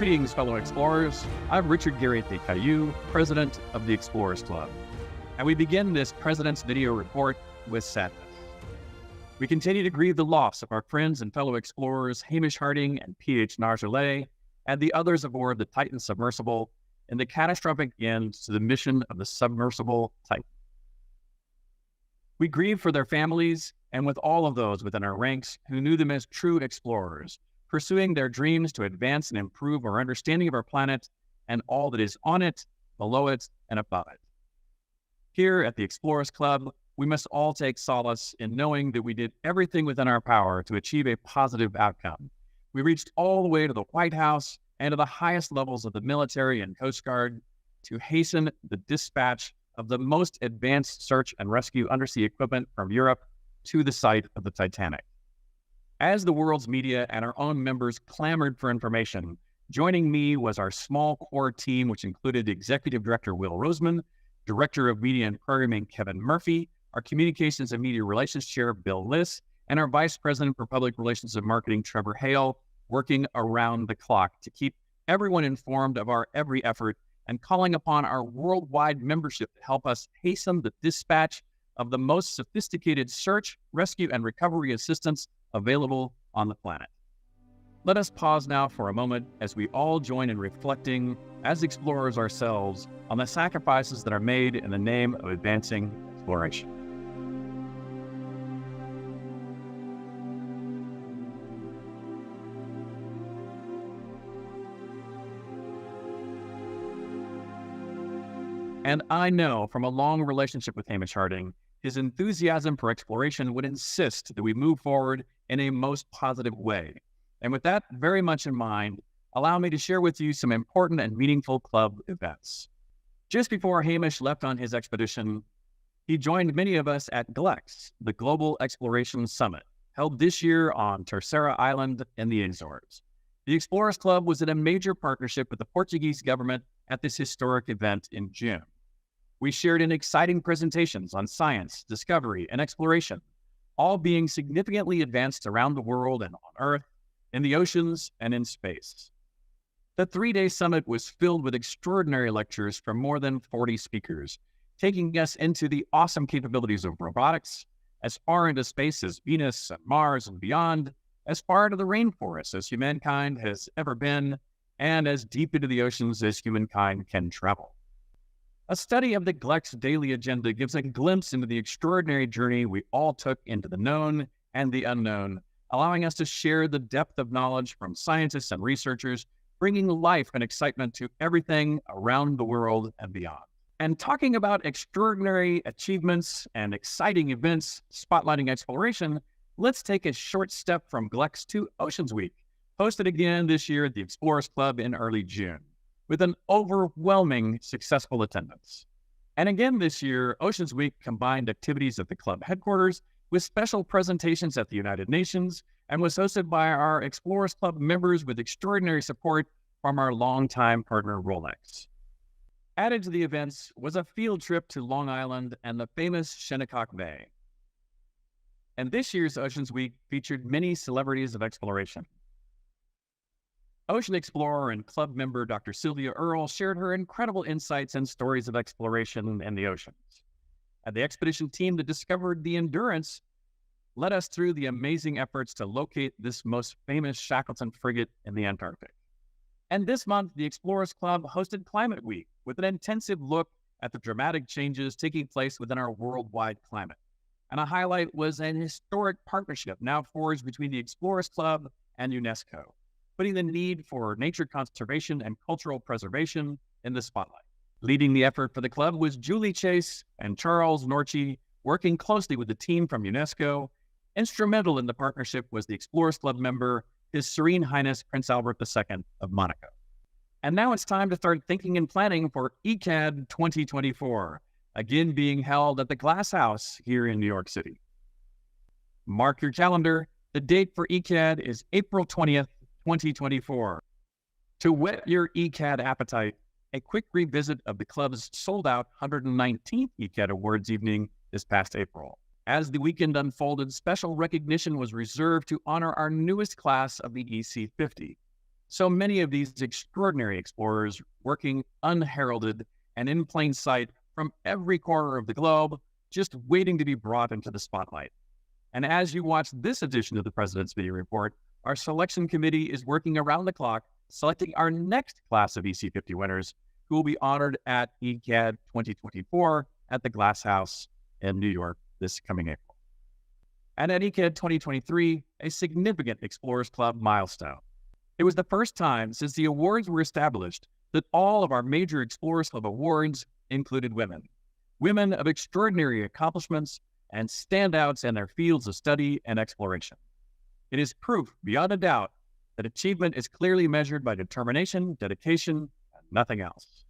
Greetings, fellow explorers. I'm Richard Garriott de Caillou, president of the Explorers Club, and we begin this President's Video Report with sadness. We continue to grieve the loss of our friends and fellow explorers Hamish Harding and P.H. Nargeolet and the others aboard the Titan submersible in the catastrophic end to the mission of the submersible Titan. We grieve for their families and with all of those within our ranks who knew them as true explorers, pursuing their dreams to advance and improve our understanding of our planet and all that is on it, below it, and above it. Here at the Explorers Club, we must all take solace in knowing that we did everything within our power to achieve a positive outcome. We reached all the way to the White House and to the highest levels of the military and Coast Guard to hasten the dispatch of the most advanced search and rescue undersea equipment from Europe to the site of the Titanic. As the world's media and our own members clamored for information, joining me was our small core team, which included Executive Director Will Roseman, Director of Media and Programming Kevin Murphy, our Communications and Media Relations Chair Bill Liss, and our Vice President for Public Relations and Marketing Trevor Hale, working around the clock to keep everyone informed of our every effort and calling upon our worldwide membership to help us hasten the dispatch of the most sophisticated search, rescue, and recovery assistance available on the planet. Let us pause now for a moment as we all join in reflecting, as explorers ourselves, on the sacrifices that are made in the name of advancing exploration. And I know from a long relationship with Hamish Harding, his enthusiasm for exploration would insist that we move forward in a most positive way. And with that very much in mind, allow me to share with you some important and meaningful club events. Just before Hamish left on his expedition, he joined many of us at GLEX, the Global Exploration Summit, held this year on Terceira Island in the Azores. The Explorers Club was in a major partnership with the Portuguese government at this historic event in June. We shared in exciting presentations on science, discovery, and exploration, all being significantly advanced around the world and on Earth, in the oceans, and in space. The three-day summit was filled with extraordinary lectures from more than 40 speakers, taking us into the awesome capabilities of robotics, as far into space as Venus and Mars and beyond, as far into the rainforests as humankind has ever been, and as deep into the oceans as humankind can travel. A study of the GLEX daily agenda gives a glimpse into the extraordinary journey we all took into the known and the unknown, allowing us to share the depth of knowledge from scientists and researchers, bringing life and excitement to everything around the world and beyond. And talking about extraordinary achievements and exciting events spotlighting exploration, let's take a short step from GLEX to Oceans Week, hosted again this year at the Explorers Club in early June, with an overwhelming successful attendance. And again this year, Oceans Week combined activities at the club headquarters with special presentations at the United Nations and was hosted by our Explorers Club members with extraordinary support from our longtime partner Rolex. Added to the events was a field trip to Long Island and the famous Shinnecock Bay. And this year's Oceans Week featured many celebrities of exploration. Ocean explorer and club member Dr. Sylvia Earle shared her incredible insights and stories of exploration in the oceans. And the expedition team that discovered the Endurance led us through the amazing efforts to locate this most famous Shackleton frigate in the Antarctic. And this month, the Explorers Club hosted Climate Week with an intensive look at the dramatic changes taking place within our worldwide climate. And a highlight was an historic partnership now forged between the Explorers Club and UNESCO, putting the need for nature conservation and cultural preservation in the spotlight. Leading the effort for the club was Julie Chase and Charles Norchi, working closely with the team from UNESCO. Instrumental in the partnership was the Explorers Club member, His Serene Highness Prince Albert II of Monaco. And now it's time to start thinking and planning for ECAD 2024, again being held at the Glass House here in New York City. Mark your calendar. The date for ECAD is April 20th, 2024. To whet your ECAD appetite, a quick revisit of the club's sold-out 119th ECAD Awards evening this past April. As the weekend unfolded, special recognition was reserved to honor our newest class of the EC50. So many of these extraordinary explorers working unheralded and in plain sight from every corner of the globe, just waiting to be brought into the spotlight. And as you watch this edition of the President's Video Report, our selection committee is working around the clock, selecting our next class of EC50 winners, who will be honored at ECAD 2024 at the Glass House in New York this coming April. And at ECAD 2023, a significant Explorers Club milestone. It was the first time since the awards were established that all of our major Explorers Club awards included women. Women of extraordinary accomplishments and standouts in their fields of study and exploration. It is proof, beyond a doubt, that achievement is clearly measured by determination, dedication, and nothing else.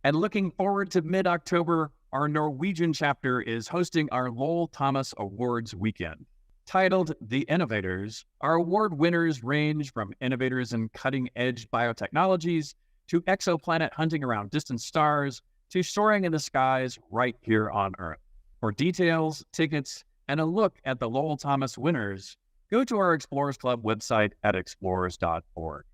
And looking forward to mid-October, our Norwegian chapter is hosting our Lowell Thomas Awards weekend. Titled The Innovators, our award winners range from innovators in cutting-edge biotechnologies to exoplanet hunting around distant stars to soaring in the skies right here on Earth. For details, tickets, and a look at the Lowell Thomas winners, go to our Explorers Club website at explorers.org.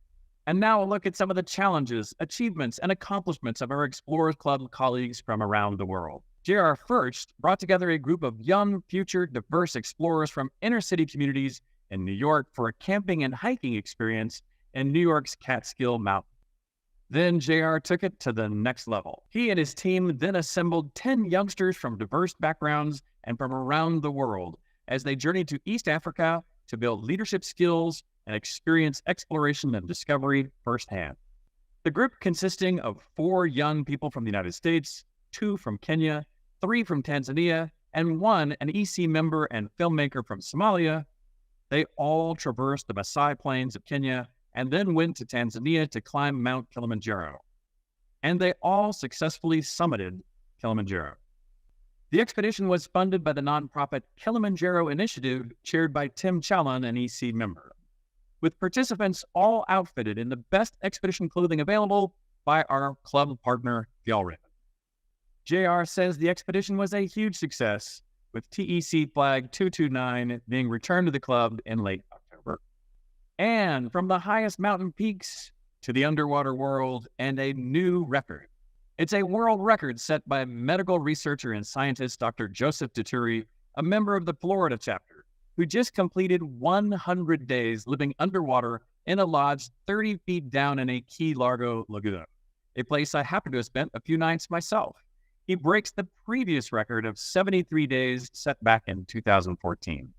And now a look at some of the challenges, achievements, and accomplishments of our Explorers Club colleagues from around the world. J.R. First brought together a group of young, future, diverse explorers from inner-city communities in New York for a camping and hiking experience in New York's Catskill Mountains. Then J.R. took it to the next level. He and his team then assembled 10 youngsters from diverse backgrounds and from around the world as they journeyed to East Africa to build leadership skills and experience exploration and discovery firsthand. The group, consisting of 4 young people from the United States, 2 from Kenya, 3 from Tanzania, and 1 an EC member and filmmaker from Somalia, they all traversed the Maasai Plains of Kenya and then went to Tanzania to climb Mount Kilimanjaro. And they all successfully summited Kilimanjaro. The expedition was funded by the nonprofit Kilimanjaro Initiative, chaired by Tim Challen, an EC member, with participants all outfitted in the best expedition clothing available by our club partner, Fjallraven. JR says the expedition was a huge success, with TEC flag 229 being returned to the club in late October. And from the highest mountain peaks to the underwater world, and a new record. It's a world record set by medical researcher and scientist Dr. Joseph Dituri, a member of the Florida chapter, who just completed 100 days living underwater in a lodge 30 feet down in a Key Largo lagoon, a place I happen to have spent a few nights myself. He breaks the previous record of 73 days set back in 2014.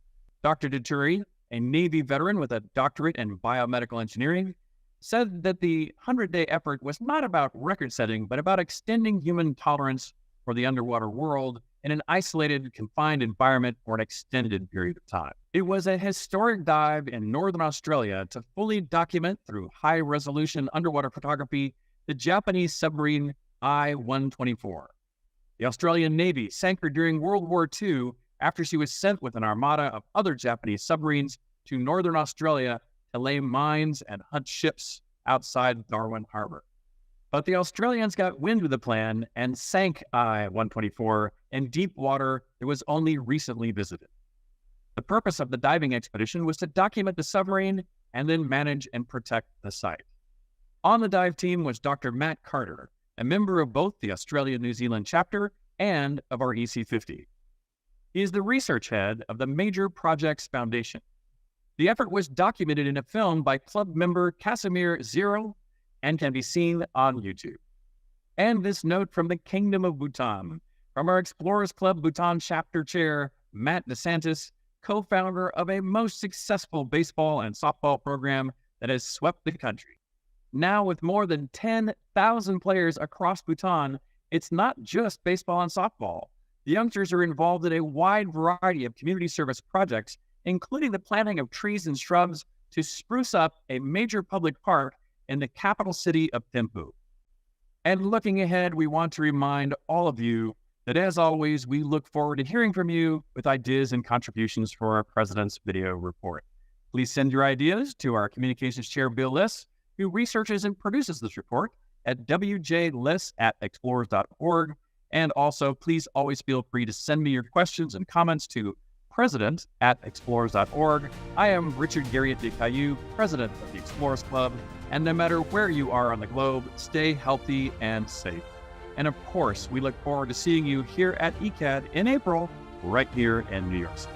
Dr. Dituri, a Navy veteran with a doctorate in biomedical engineering, said that the 100-day effort was not about record-setting, but about extending human tolerance for the underwater world in an isolated, confined environment for an extended period of time. It was a historic dive in northern Australia to fully document through high-resolution underwater photography the Japanese submarine I-124. The Australian Navy sank her during World War II after she was sent with an armada of other Japanese submarines to northern Australia to lay mines and hunt ships outside Darwin Harbor. But the Australians got wind of the plan and sank I-124 in deep water that was only recently visited. The purpose of the diving expedition was to document the submarine and then manage and protect the site. On the dive team was Dr. Matt Carter, a member of both the Australia-New Zealand chapter and of our EC50. He is the research head of the Major Projects Foundation. The effort was documented in a film by club member Casimir Zero and can be seen on YouTube. And this note from the Kingdom of Bhutan, from our Explorers Club Bhutan chapter chair, Matt DeSantis, co-founder of a most successful baseball and softball program that has swept the country. Now with more than 10,000 players across Bhutan, it's not just baseball and softball. The youngsters are involved in a wide variety of community service projects, including the planting of trees and shrubs to spruce up a major public park in the capital city of Thimphu. And looking ahead, we want to remind all of you that, as always, we look forward to hearing from you with ideas and contributions for our President's Video Report. Please send your ideas to our Communications Chair, Bill Liss, who researches and produces this report, at wjliss@explorers.org. And also, please always feel free to send me your questions and comments to president@explorers.org. I am Richard Garriott de Caillou, president of the Explorers Club. And no matter where you are on the globe, stay healthy and safe. And of course, we look forward to seeing you here at ECAD in April, right here in New York City.